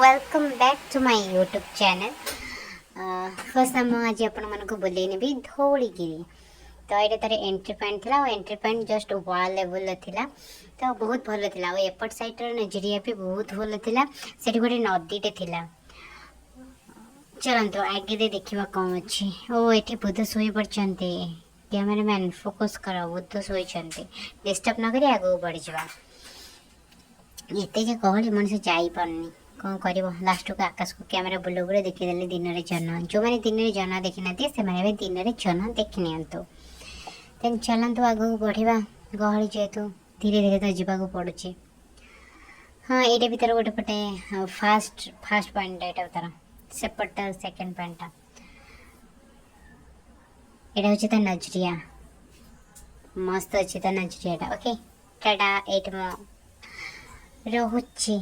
Welcome back to my YouTube channel. First आम आज आपको बुले नेबी धौलीगिरी। तो ये तार एंट्री पॉइंट था और एंट्री पॉइंट जस्ट वाल लेवल था। तो बहुत भल था एपट साइड नजरिया भी बहुत भल था। से गोटे नदीटे था। चलते आगे दे देखा कौन अच्छी ओ ये बुद्ध शोई पड़ते। कैमेरा मैन फोकस कर बुद्ध शोई डिस्टर्ब न कर आगे बढ़ जा। एते जे गहली मनुष्य जापारनी कौन कर लास्ट को आकाश को कैमेरा बुले बुले देखीदे दिन जन जो मैंने दिन जन देखी ना से दिन जन देखी नियंतु। देन चलतु आगे बढ़ा गहली जेहेतु धीरे धीरे तो जावाक पड़ुची। हाँ ये भी तार गोटे पटे फास्ट फास्ट पॉइंट यहाँ तार सेपटा सेकेंड पॉइंट यहाँ हूँ नजरिया मस्त अच्छी नजरिया ओके टाटा एट रोची।